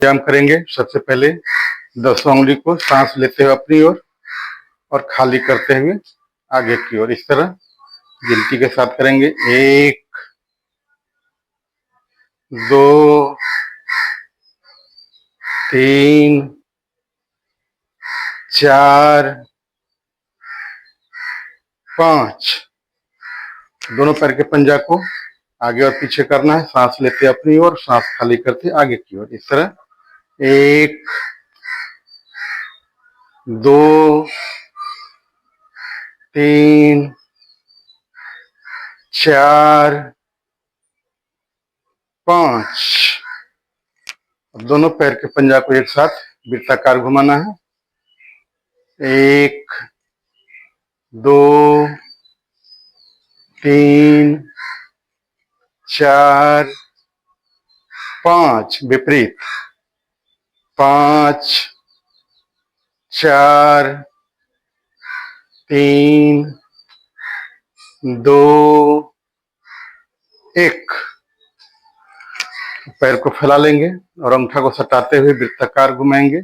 व्यायाम करेंगे। सबसे पहले 10 उंगली को सांस लेते हुए अपनी ओर और खाली करते हुए आगे की ओर, इस तरह गिनती के साथ करेंगे। 1, 2, 3, 4, 5। दोनों पैर के पंजा को आगे और पीछे करना है। सांस लेते अपनी ओर, सांस खाली करते आगे की ओर, इस तरह 1, 2, 3, 4, 5। अब दोनों पैर के पंजा को एक साथ वृत्ताकार घुमाना है। 1, 2, 3, 4, 5। विपरीत 5, 4, 3, 2, 1। पैर को फैला लेंगे और अंगूठा को सटाते हुए वृत्ताकार घुमाएंगे।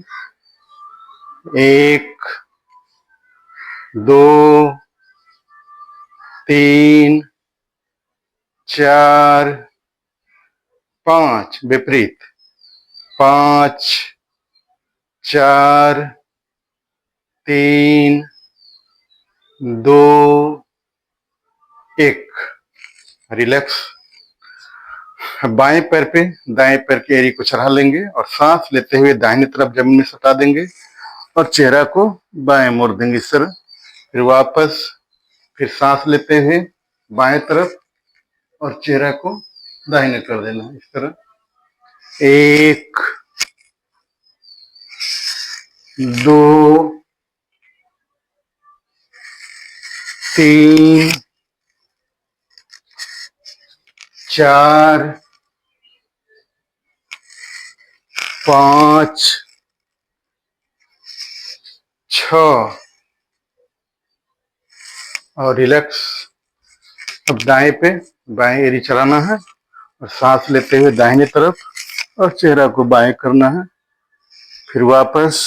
1, 2, 3, 4, 5। विपरीत 5, 4, 3, 2, 1। रिलैक्स। बाएं पैर पे दाएं पैर की एड़ी को चढ़ा लेंगे और सांस लेते हुए दाहिनी तरफ जमीन में सटा देंगे और चेहरा को बाएं मोड़ देंगे, इस तरह। फिर वापस, फिर सांस लेते हुए बाएं तरफ और चेहरा को दाहिने कर देना, इस तरह। 1, 2, 3, 4, 5, 6 और रिलैक्स। अब दाएं पे बाएं एड़ी चलाना है और सांस लेते हुए दाहिने तरफ और चेहरा को बाएं करना है। फिर वापस,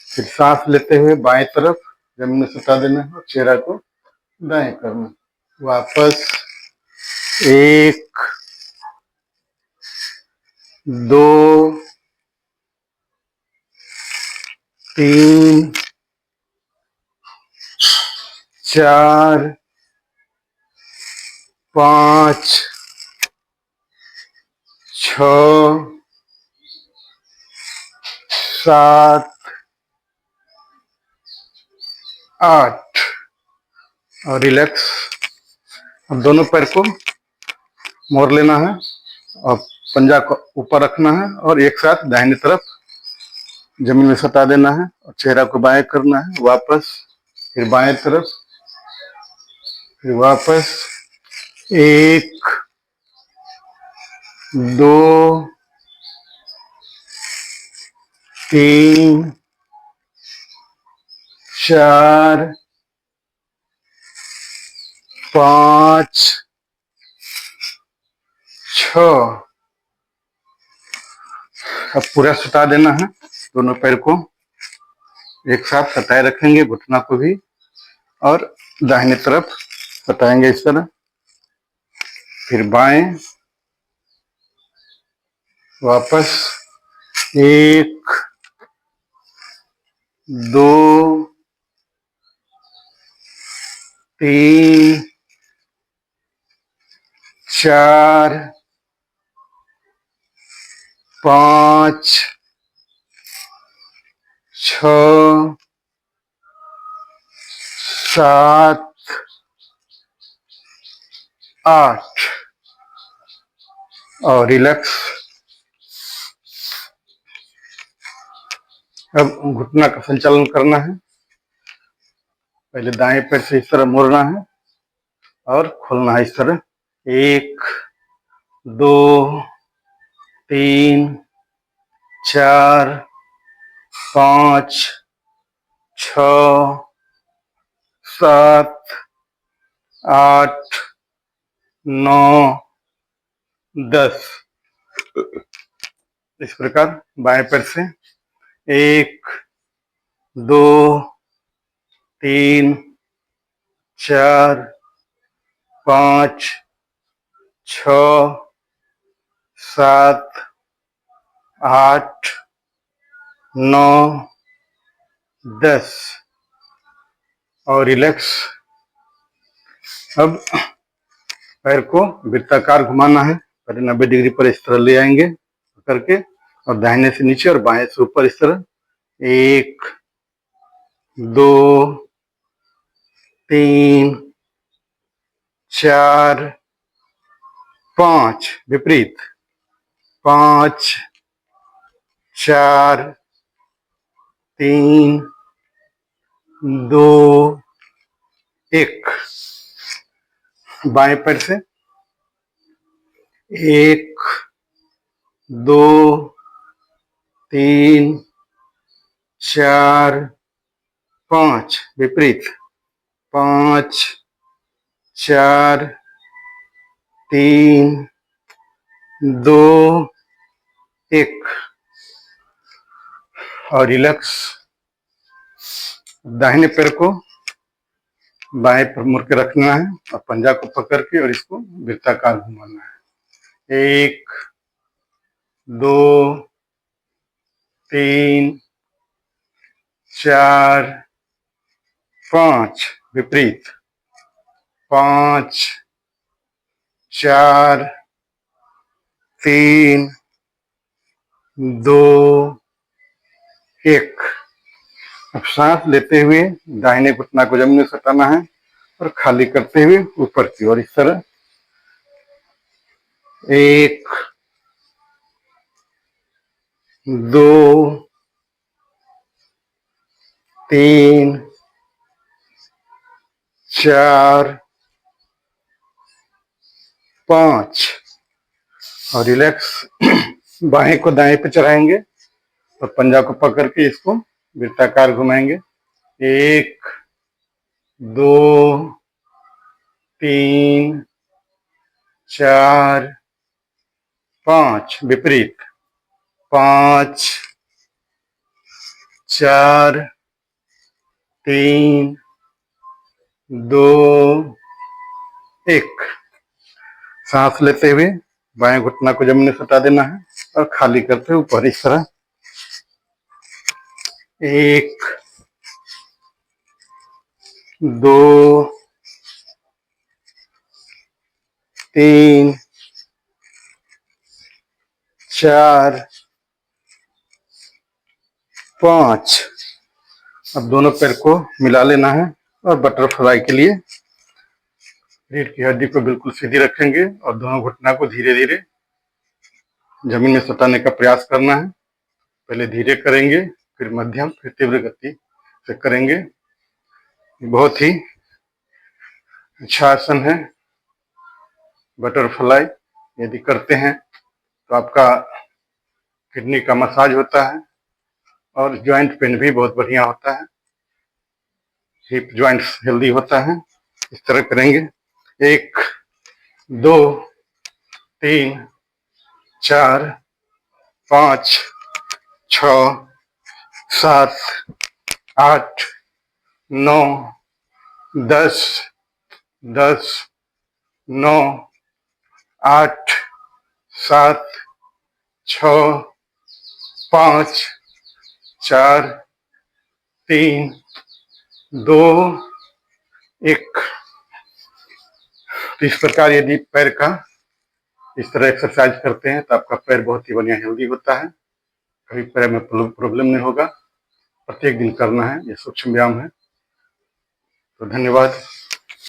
फिर सांस लेते हुए बाएं तरफ जमीन में सटा देना है और चेहरा को दाएं करना। वापस 1, 2, 3, 4, 5, 6, 7, 8 और रिलैक्स। अब दोनों पैर को मोड़ लेना है और पंजा को ऊपर रखना है और एक साथ दाहिनी तरफ जमीन में सटा देना है और चेहरा को बाएं करना है। वापस, फिर बाएं तरफ, फिर वापस। 1, 2, 3, 4, 5, 6। अब पूरा सटा देना है। दोनों पैर को एक साथ सटाए रखेंगे, घुटना को भी, और दाहिने तरफ सटाएंगे, इस तरह। फिर बाएं, वापस। 1, 2, 3, 4, 5, 6, 7, 8 और रिलैक्स। अब घुटना का संचालन करना है। पहले दाएं पैर से इस तरह मोड़ना है और खोलना है, इस तरह। 1, 2, 3, 4, 5, 6, 7, 8, 9, 10। इस प्रकार बाएं पैर से 1 2 3 4 5 6 7 8 9 10 और रिलैक्स। अब पैर को वृत्ताकार घुमाना है। पहले 90 डिग्री पर इस तरह ले आएंगे करके, और दाहिने से नीचे और बाएं से ऊपर इस तरह। 1 2 3 4 5 विपरीत। 5 4 3 2 1। बाएं पैर से 1 2 3 4 5 विपरीत। 5 4 3 2 1 और रिलैक्स। दाहिने पैर को बाएं पर मुड़ के रखना है और पंजा को पकड़ के और इसको वृत्ताकार घुमाना है। 1 2 3 4 5 विपरीत। 5 4 3 2 1। अब सांस लेते हुए दाहिने घुटना को जमीन में सटाना है और खाली करते हुए ऊपर की ओर इस तरह। 1 2 3 4 5 और रिलैक्स। बाहें को दाएं पे चढ़ाएंगे और पंजा को पकड़ के इसको वृत्ताकार घुमाएंगे। 1 2 3 4 5 विपरीत। 5 4 3 2 1। सांस लेते हुए बाएं घुटना को जमीन में सटा देना है और खाली करते हुए ऊपर इस तरह। 1 2 3 4 5। अब दोनों पैर को मिला लेना है और बटरफ्लाई के लिए रीढ़ की हड्डी को बिल्कुल सीधी रखेंगे और दोनों घुटना को धीरे धीरे जमीन में सटाने का प्रयास करना है। पहले धीरे करेंगे, फिर मध्यम, फिर तीव्र गति से करेंगे। बहुत ही अच्छा आसन है बटरफ्लाई। यदि करते हैं तो आपका किडनी का मसाज होता है और जॉइंट पेन भी बहुत बढ़िया होता है। हिप जॉइंट्स हेल्दी होता है। इस तरह करेंगे। 1 2 3 4 5 6 7 8 9 10 10 9 8 7 6 5 4 3 2 1। इस प्रकार यदि पैर का इस तरह एक्सरसाइज करते हैं तो आपका पैर बहुत ही बढ़िया हेल्दी होता है। कभी पैर में प्रॉब्लम नहीं होगा। प्रत्येक दिन करना है, ये सूक्ष्म व्यायाम है। तो धन्यवाद।